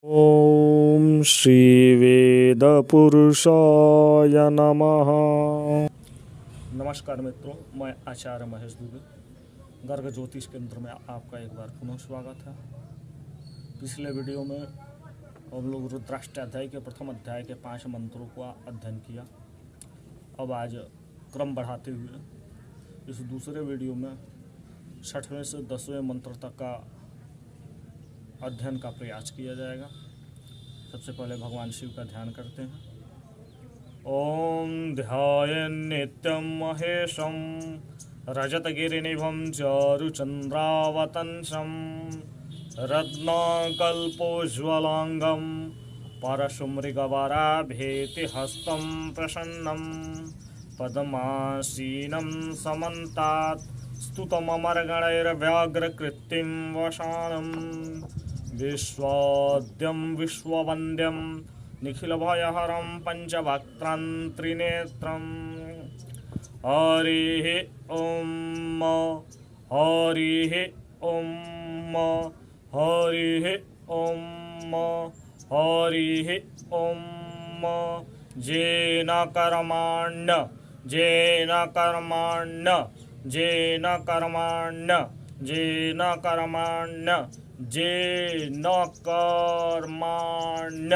ओम श्री वेद पुरुषाय नमः। नमस्कार मित्रों, मैं आचार्य महेश दुबे गर्ग ज्योतिष केंद्र में आपका एक बार पुनः स्वागत है। पिछले वीडियो में हम लोग रुद्राष्टाध्याय के प्रथम अध्याय के 5 मंत्रों का अध्ययन किया। अब आज क्रम बढ़ाते हुए इस दूसरे वीडियो में 6वें से 10वें मंत्र तक का अध्ययन का प्रयास किया जाएगा। सबसे पहले भगवान शिव का ध्यान करते हैं। ओम ध्यायन् नित्यं महेशं रजतगिरिनिभं चारुचन्द्रावतंसं रत्नकल्पोज्ज्वलांगं परशुमृगवराभेतिहस्तं प्रसन्नं पद्मासीनं समन्तात् स्तुतममरगणैर्व्याघ्रकृत्तिं वसानं विश्वाद्यं विश्ववन्द्यं निखिलभयहरं पञ्चवक्त्रं त्रिनेत्रं हरिः ॐ हरिः ॐ हरिः ॐ हरिः ॐ जेन कर्माण्य जेन कर्माण्य जेन कर्माण्य जेन कर्माण्य जेन कर्माण्य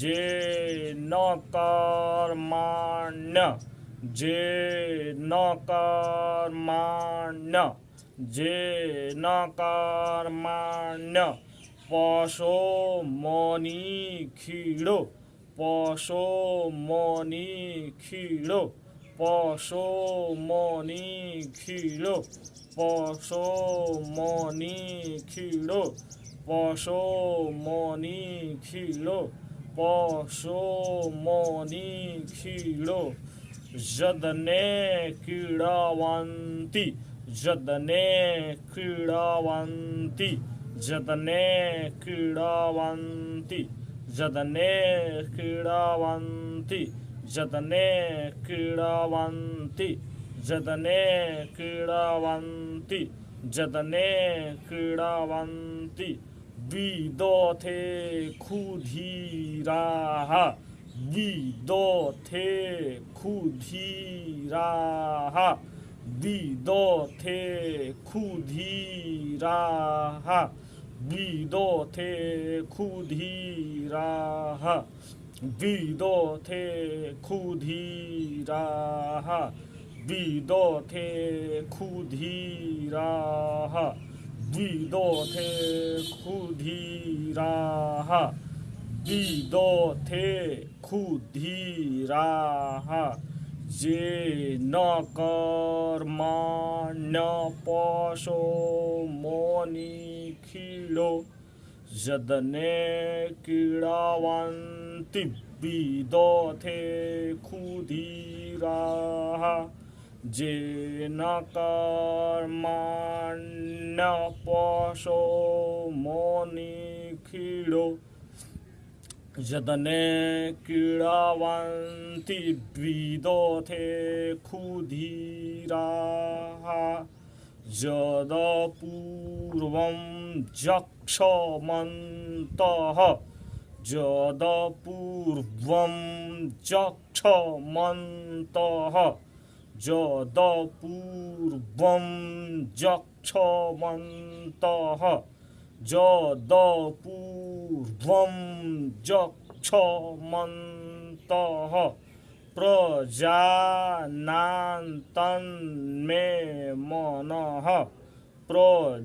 जेन कर्माण्य जेन कर्माण्य जेन कर्माण्य पशो मणि खीड़ो पशो मणि खीड़ो पशो मणि खीड़ो पशो मणि खीड़ो पशो मणि खीड़ो पशो मणि खीड़ो जदने क्रीडावन्ति जदने क्रीडावन्ति जदने क्रीडावन्ति जदने क्रीडावन्ति जदने क्रीडावन्ति जदने क्रीडावन्ति जदने क्रीडावन्ति विदोथे क्षुधीराः विदोथे क्षुधीराः विदोथे क्षुधीराः विदोथे क्षुधीराः विदोथे क्षुधीराः विदोथे क्षुधीराः विदोथे क्षुधीराः विदोथे क्षुधीराः जेन कर्माण्य पशो मणि खीड़ो जदने क्रीडावन्ति विदोथे क्षुधीराः जेन कर्माण्य पशो मणि खीड़ो जदने क्रीडावन्ति विदोथे क्षुधीराः जदपूर्वं जक्षमन्तः जदपूर्वं जक्षमन्तः जदपूर्वं जक्षमन्तः जदपूर्वं जक्षमन्तः प्रजानान्तन्मे मनः प्रजानान्तन्मे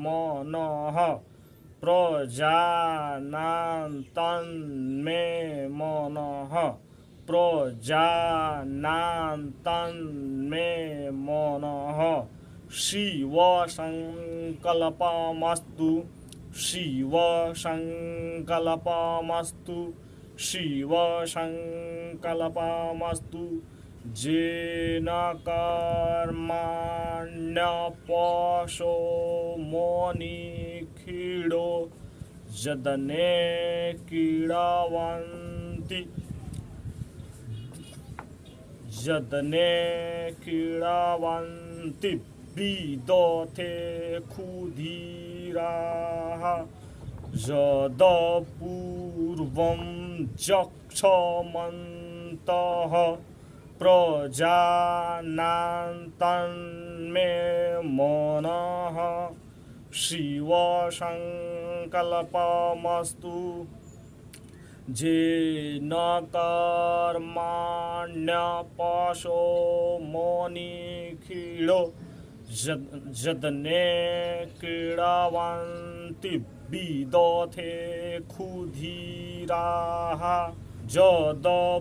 मनः प्रजानान्तन्मे मनः प्रजानान्तन्मे मनः शिव संकल्पमस्तु शिव संकल्पमस्तु शिव संकल्पमस्तु जेन कर्माण्य पशो मणि खीड़ो जदने क्रीडावन्ति जदने क्रीडावन्ति विदथे क्षुधिराः यदपूर्वं जक्षमन्तः प्रजानान्तन्मे मनः शिवसङ्कल्पमस्तु येन कर्माण्यपशो मनिखिलो यदने क्रीडवन्ति विदथे क्षुधिराः यदपूर्वं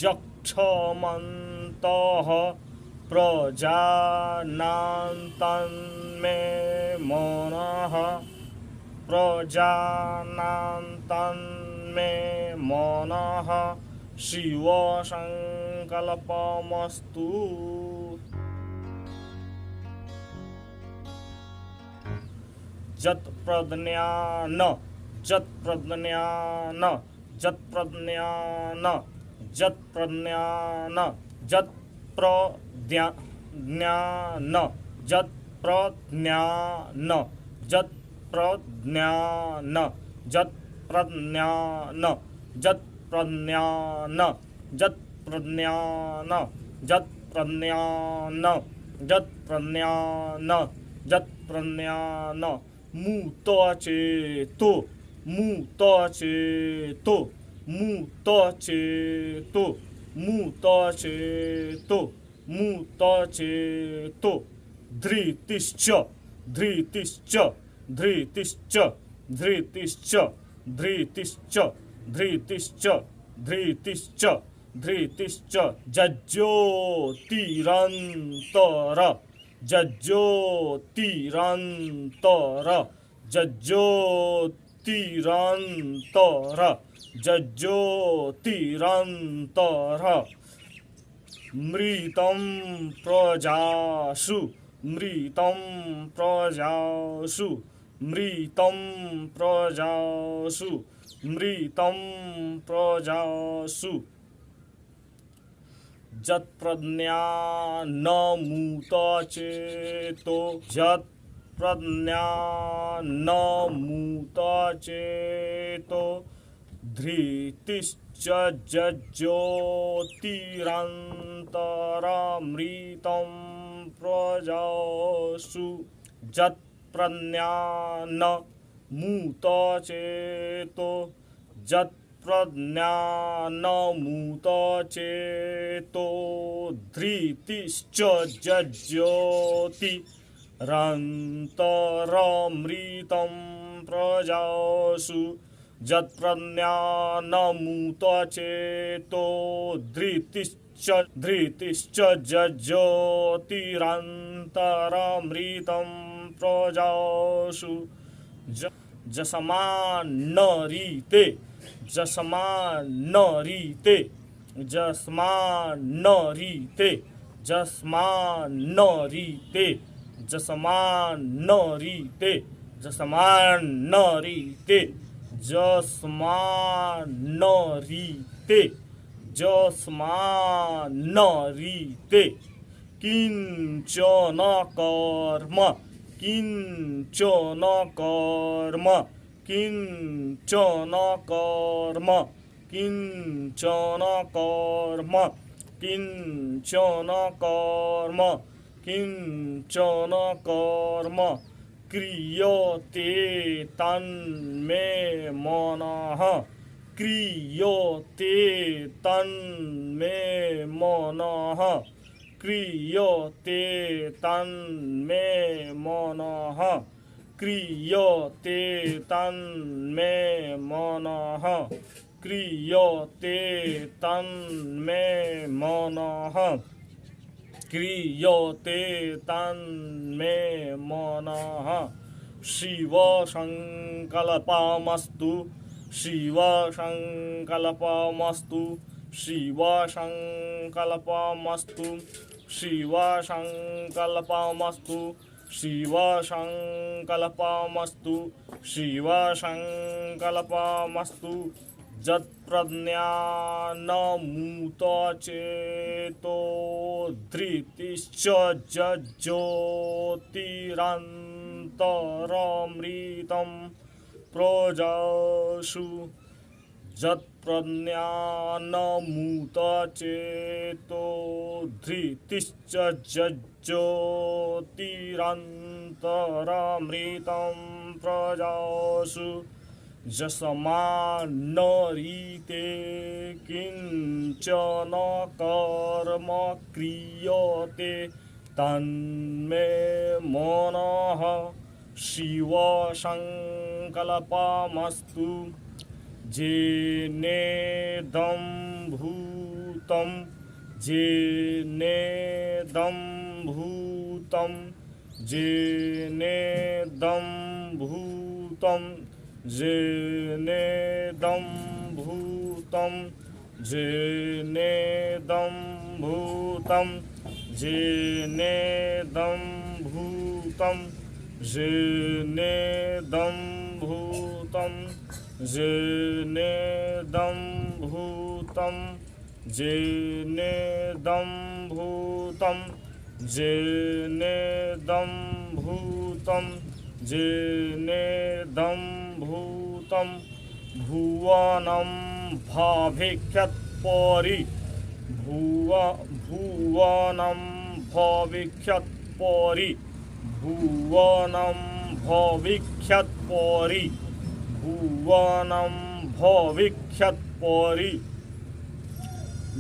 जक्षमन्तः प्रजानान्तन्मे मनः प्रजानान्तन्मे मनः शिवसङ्कल्पमस्तु जत्प्रज्ञान जत्प्रज्ञान जत्प्रज्ञान जत्प्रज्ञान जत्प्रज्ञान जत्प्रज्ञान जत्प्रज्ञान जत्प्रज्ञान जत्प्रज्ञान जत्प्रज्ञान जत्प्रज्ञान जत्प्रज्ञान जत्प्रज्ञान मूतचेतो मूतचेतो मूतचेतो मूतचेतो मूतचेतो धृतिश्च धृतिश्च धृतिश्च धृतिश्च धृतिश्च धृतिश्च धृतिश्च धृतिश्च जज्योतिरन्तर जज्योतिरन्तर जज्योतिरन्तर जज्योतिरन्तर मृतं प्रजासु मृतं प्रजासु मृतं प्रजासु मृतं प्रजासु जत्प्रज्ञानमूतचेतो जत्प्रज्ञानमूतचेतो धृतिश्च जज्योतिरन्तरमृतं प्रजासु जत्प्रज्ञानमूतचेतो जत्प्रज्ञानमूतचेतो धृतिश्च जज्योतिरन्तरमृतं प्रजासु जत्प्रज्ञानमूतचेतो धृतिश्च जज्योतिरन्तरमृतं प्रजासु जस्मान्नरीते जस्मान्नरीते जस्मान्नरीते जस्मान्नरीते जस्मान्नरीते जस्मान्नरीते जस्मान्नरीते जस्मान्नरीते किञ्चन कर्म किञ्चन कर्म किञ्चन कर्म किञ्चन कर्म किञ्चन कर्म किञ्चन कर्म क्रियते तन्मे मनः क्रियते तन्मे मनः क्रियते तन्मे मनः क्रियते तन्मे मनः क्रियते तन्मे मनः क्रियते तन्मे मनः शिवसङ्कल्पमस्तु शिवसङ्कल्पमस्तु शिवसङ्कल्पमस्तु शिवसङ्कल्पमस्तु शिवसङ्कल्पमस्तु शिवसङ्कल्पमस्तु जत् प्रज्ञानमूत चेतो धृतिश्च ज्योतिरन्तरमृतं प्रजासु यत्प्रज्ञानमूत चेतो धृतिश्च ज्योतिरन्तरमृतं प्रजासु यस्मान्नरीते किञ्चन कर्म क्रियते तन्मे मनः शिवसङ्कल्पमस्तु जेनेदं भूतं जेनेदं भूतं जेनेदं भूतं जेनेदं भूतं जेनेदं भूतं जेनेदं भूतं जेनेदं भूतं जेनेदं भूतं जेनेदं भूतं जेनेदं भूतं जेनेदं भूतं भुवनं भविष्यत्परि भुवनं भविष्यत्परि भुवनं भविष्यत्परि भुवनं भविष्यत्परि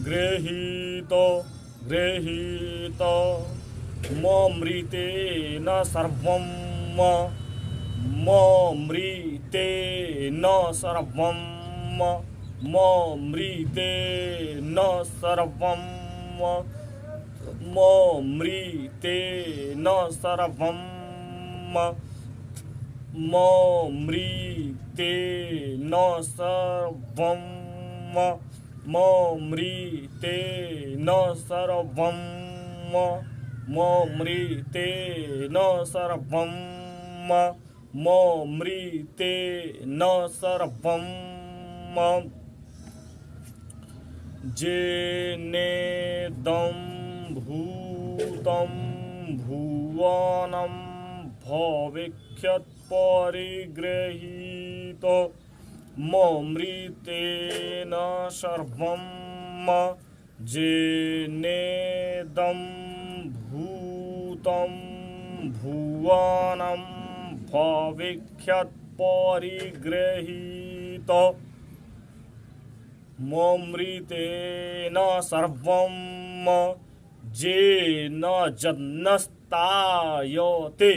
गृहीत ममृतेन सर्वं ममृतेन सर्वं ममृतेन सर्वं ममृतेन सर्वं ममृतेन सर्वं ममृतेन सर्वं ममृतेन सर्वं ममृतेन सर्वं जेनेदं भूतं भुवनं भविष्यत्परिगृहीत ममृतेन सर्वं जेनेदं भूतं भुवनं भविष्यत्परिगृहीत ममृतेन सर्वं जेन यज्ञस्तायते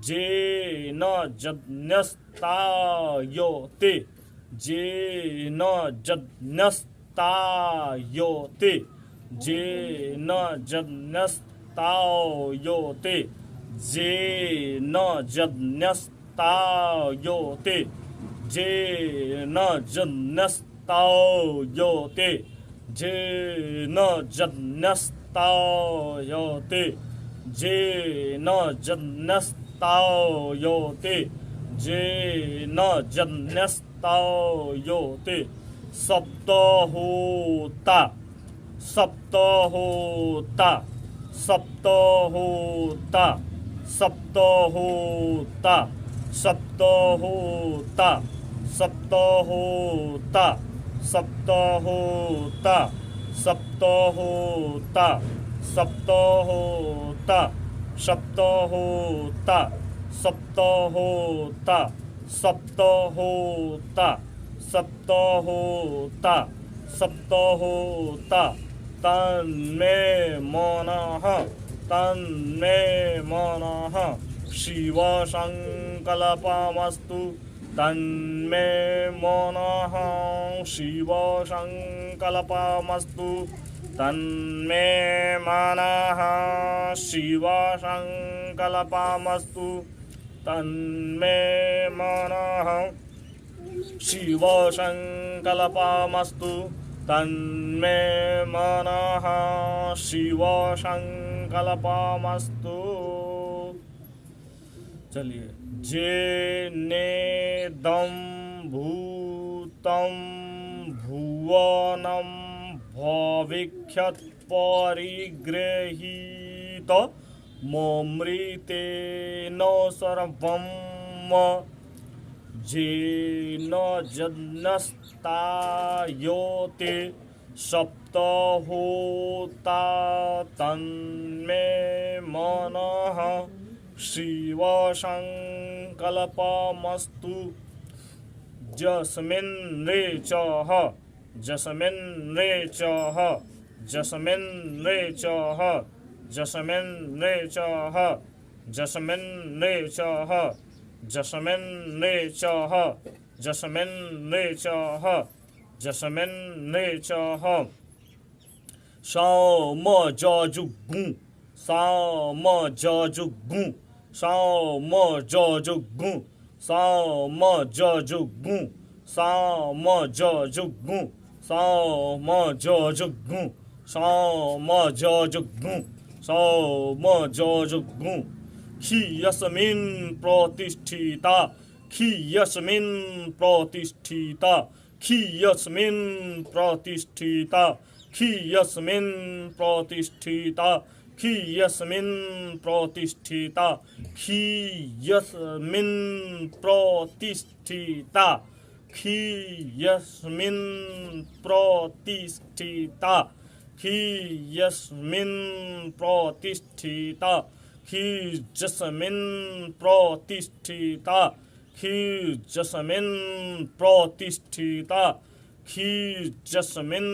जेन यज्ञस्तायते जेन यज्ञस्तायते जेन यज्ञस्तायते जेन यज्ञस्तायते जेन यज्ञस्तायते जेन यज्ञस्तायते जेन यज्ञस्तायते जेन यज्ञस्तायते सप्तहोता सप्तहोता सप्तहोता सप्तहोता सप्तहोता सप्तहोता सप्तहोता सप्तहोता सप्तहोता सप्तहोता सप्तहोता सप्तहोता सप्तहोता सप्तहोता तन्मे मनः शिवसङ्कल्पमस्तु तन्मे मनः शिवसङ्कल्पमस्तु तन्मे मनः शिवसङ्कल्पमस्तु तन्मे मनः शिवसङ्कल्पमस्तु तन्मे मनः शिवसङ्कल्पमस्तु। चलिए, जेनेदं भूतं भू जीवनं भविष्यत् परिगृहीत ममृतेन सर्वं येन यज्ञस्तायोते सप्तहोता तन्मे मनः शिवसङ्कल्पमस्तु जस्मिन् रेचः जस्मिन् रेचः जस्मिन् रेचः जस्मिन् रेचः जस्मिन् रेचः जस्मिन् रेचः जस्मिन् रेचः जस्मिन् रेचः सामजजुगुं सामजजुगुं सामजजुगुं सामजजुगुं सामजजुगुं सामजजुगुं सामजजुगुं सामजजुगुं खियस्मिन् प्रतिष्ठिता खियस्मिन् प्रतिष्ठिता खियस्मिन् प्रतिष्ठिता खियस्मिन् प्रतिष्ठिता खियस्मिन् प्रतिष्ठिता खियस्मिन् प्रतिष्ठिता खियस्मिन् प्रतिष्ठिता खियस्मिन् प्रतिष्ठिता खियस्मिन् प्रतिष्ठिता खियस्मिन् प्रतिष्ठिता खियस्मिन्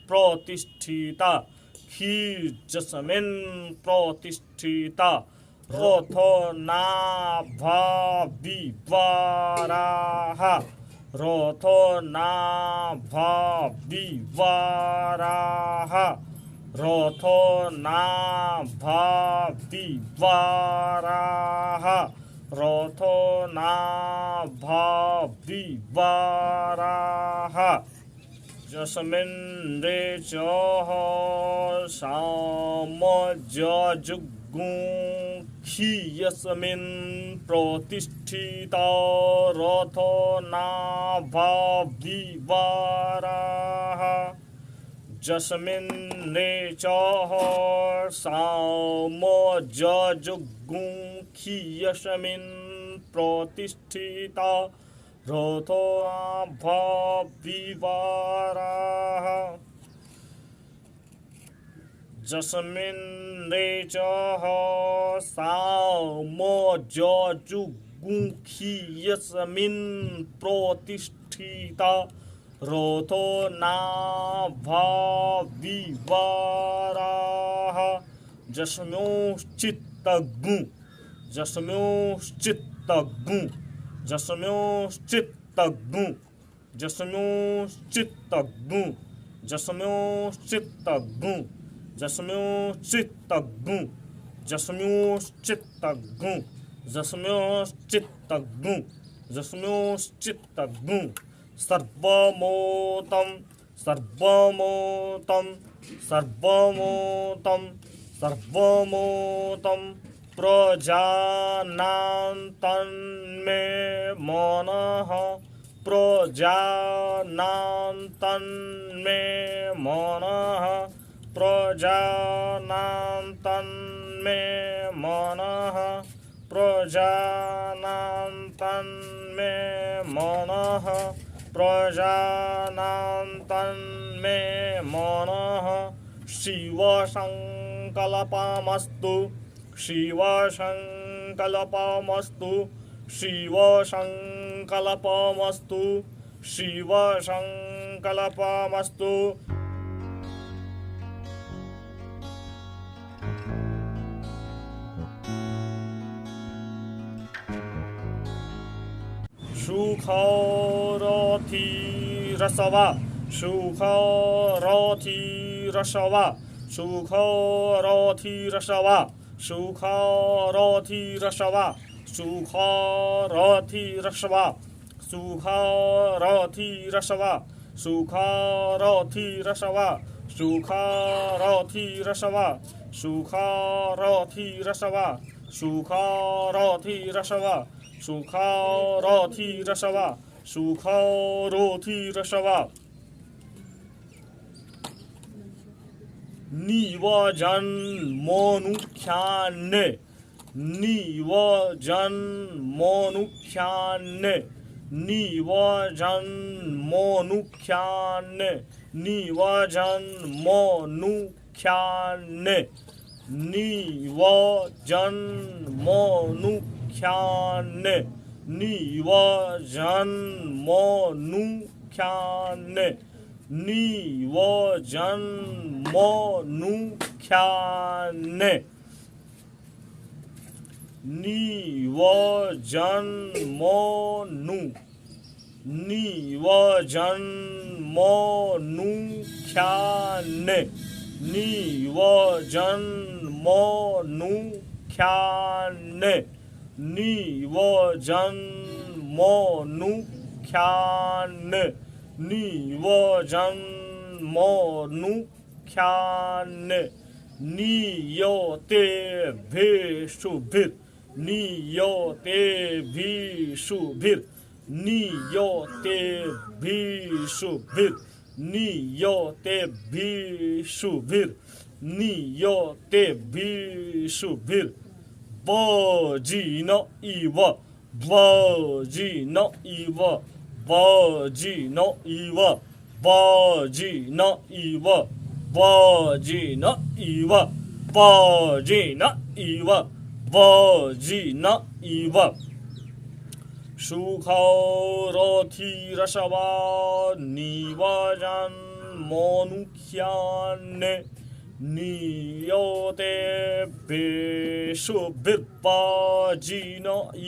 प्रतिष्ठिता खियस्मिन् प्रतिष्ठिता रथनाभाविवाराः रथनाभाविवाराः रथनाभाविवाराः रथनाभाविवाराः जस्मिन् रेचः सामजजुगुं खियस्मिन् प्रतिष्ठिता रथनाभाविवाराः जस्मिन् रेचः सामजजुगुं खियस्मिन् प्रतिष्ठिता रथनाभाविवाराः जस्मिन् रेचः सामजजुगुं खियस्मिन् प्रतिष्ठिता रथनाभाविवाराः जस्मिंश्चित्तगुं जस्मिंश्चित्तगुं जस्मिंश्चित्तगुं जस्मिंश्चित्तगुं जस्मिंश्चित्तगुं जस्मिंश्चित्तगुं जस्मिंश्चित्तगुं जस्मिंश्चित्तगुं जस्मिंश्चित्तगुं सर्वमोतं सर्वमोतं सर्वमोतं सर्वमोतं प्रजानान्तन्मे मनः प्रजानान्तन्मे मनः प्रजानान्तन्मे मनः प्रजानान्तन्मे मनः प्रजानान्तन्मे मनः शिवसङ्कल्पमस्तु शिवसङ्कल्पमस्तु शिवसङ्कल्पमस्तु शिवसङ्कल्पमस्तु सुखरथिरसवा सुखरथिरसवा सुखरथिरसवा सुखरथिरसवा सुखरथिरसवा सुखरथिरसवा सुखरथिरसवा सुखरथिरसवा सुखरथिरसवा सुखरथिरसवा सुखरथिरसवा सुखरथिरसवा निवजन्मोनुख्याने निवजन्मोनुख्याने निवजन्मोनुख्याने निवजन्मोनुख्याने निवजन्मोनुख्याने निवजन्मोनुख्याने निवजन्मोनुख्याने निवजन्मोनुख्याने निवजन्मोनुख्याने निवजन्मोनुख्याने निवजन्मोनुख्याने नियोते भिषुभिर नियोते भिषुभिर नियोते भिषुभिर नियोते भिषुभिर नियोते भिषुभिर वजिन इव वजिन इव वजिन इव वजिन इव वजिन इव वजिन इव वजिन इव सुखौरथिरसवा निवजन्मोनुख्याने नियोते भिषुभिर्वजिन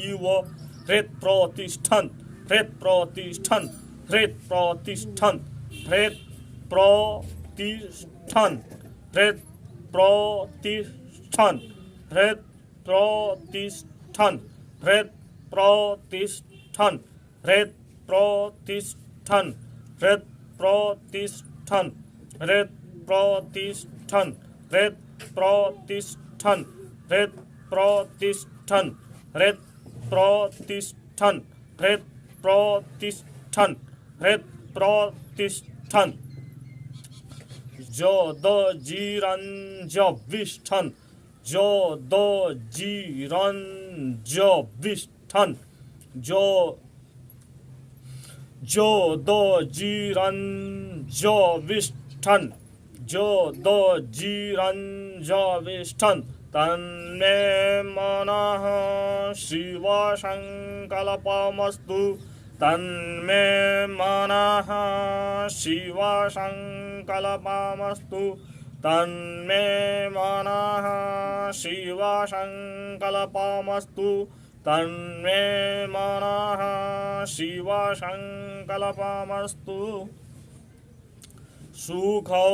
इव हृत्प्रतिष्ठन् हृत्प्रतिष्ठन् हृत्प्रतिष्ठन् हृत्प्रतिष्ठन् हृत्प्रतिष्ठन् हृत्प्रतिष्ठन् हृत्प्रतिष्ठन् हृत्प्रतिष्ठन् हृत्प्रतिष्ठन् हृत्प्रतिष्ठन् हृत्प्रतिष्ठन् हृत्प्रतिष्ठन् हृत्प्रतिष्ठन् हृत्प्रतिष्ठन् हृत्प्रतिष्ठन् जोदजिरञ्जविष्ठन् जोदजिरञ्जविष्ठन् जोदजिरञ्जविष्ठन् जोदजिरञ्जविष्ठन् तन्मे मनः शिवसङ्कल्पमस्तु तन्मे मनः शिवसङ्कल्पमस्तु तन्मे मनः शिवसङ्कल्पमस्तु तन्मे मनः शिवसङ्कल्पमस्तु सुखौरथिरसवा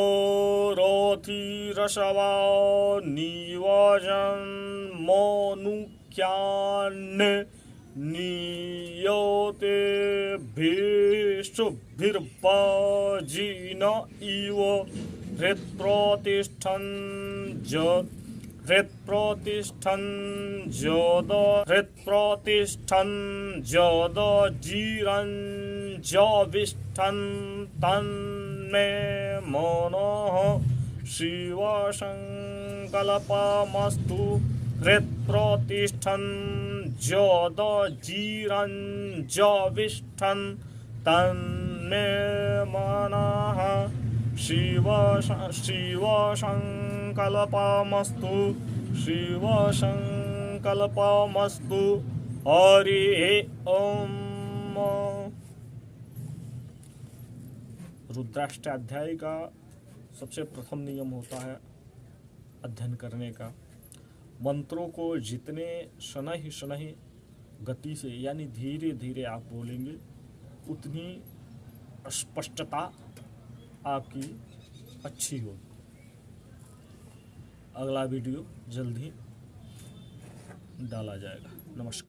निवजन्मोनुख्याने नियोते भिषुभिर्वजिन इव हृत्प्रतिष्ठन् हृत्प्रतिष्ठन् हृत्प्रतिष्ठन् जोदजिरञ्जविष्ठन् तन्मे मनः शिवसङ्कल्पमस्तु हृत्प्रतिष्ठन् जोदजिरञ्जविष्ठन् तन्मे मनः शिवसङ्कल्पमस्तु शिवसङ्कल्पमस्तु हरि ओम। रुद्राष्टाध्याय का सबसे प्रथम नियम होता है अध्ययन करने का। मंत्रों को जितने शनहि शनहि गति से यानी धीरे धीरे आप बोलेंगे उतनी स्पष्टता आपकी अच्छी होगी। अगला वीडियो जल्द ही डाला जाएगा। नमस्कार।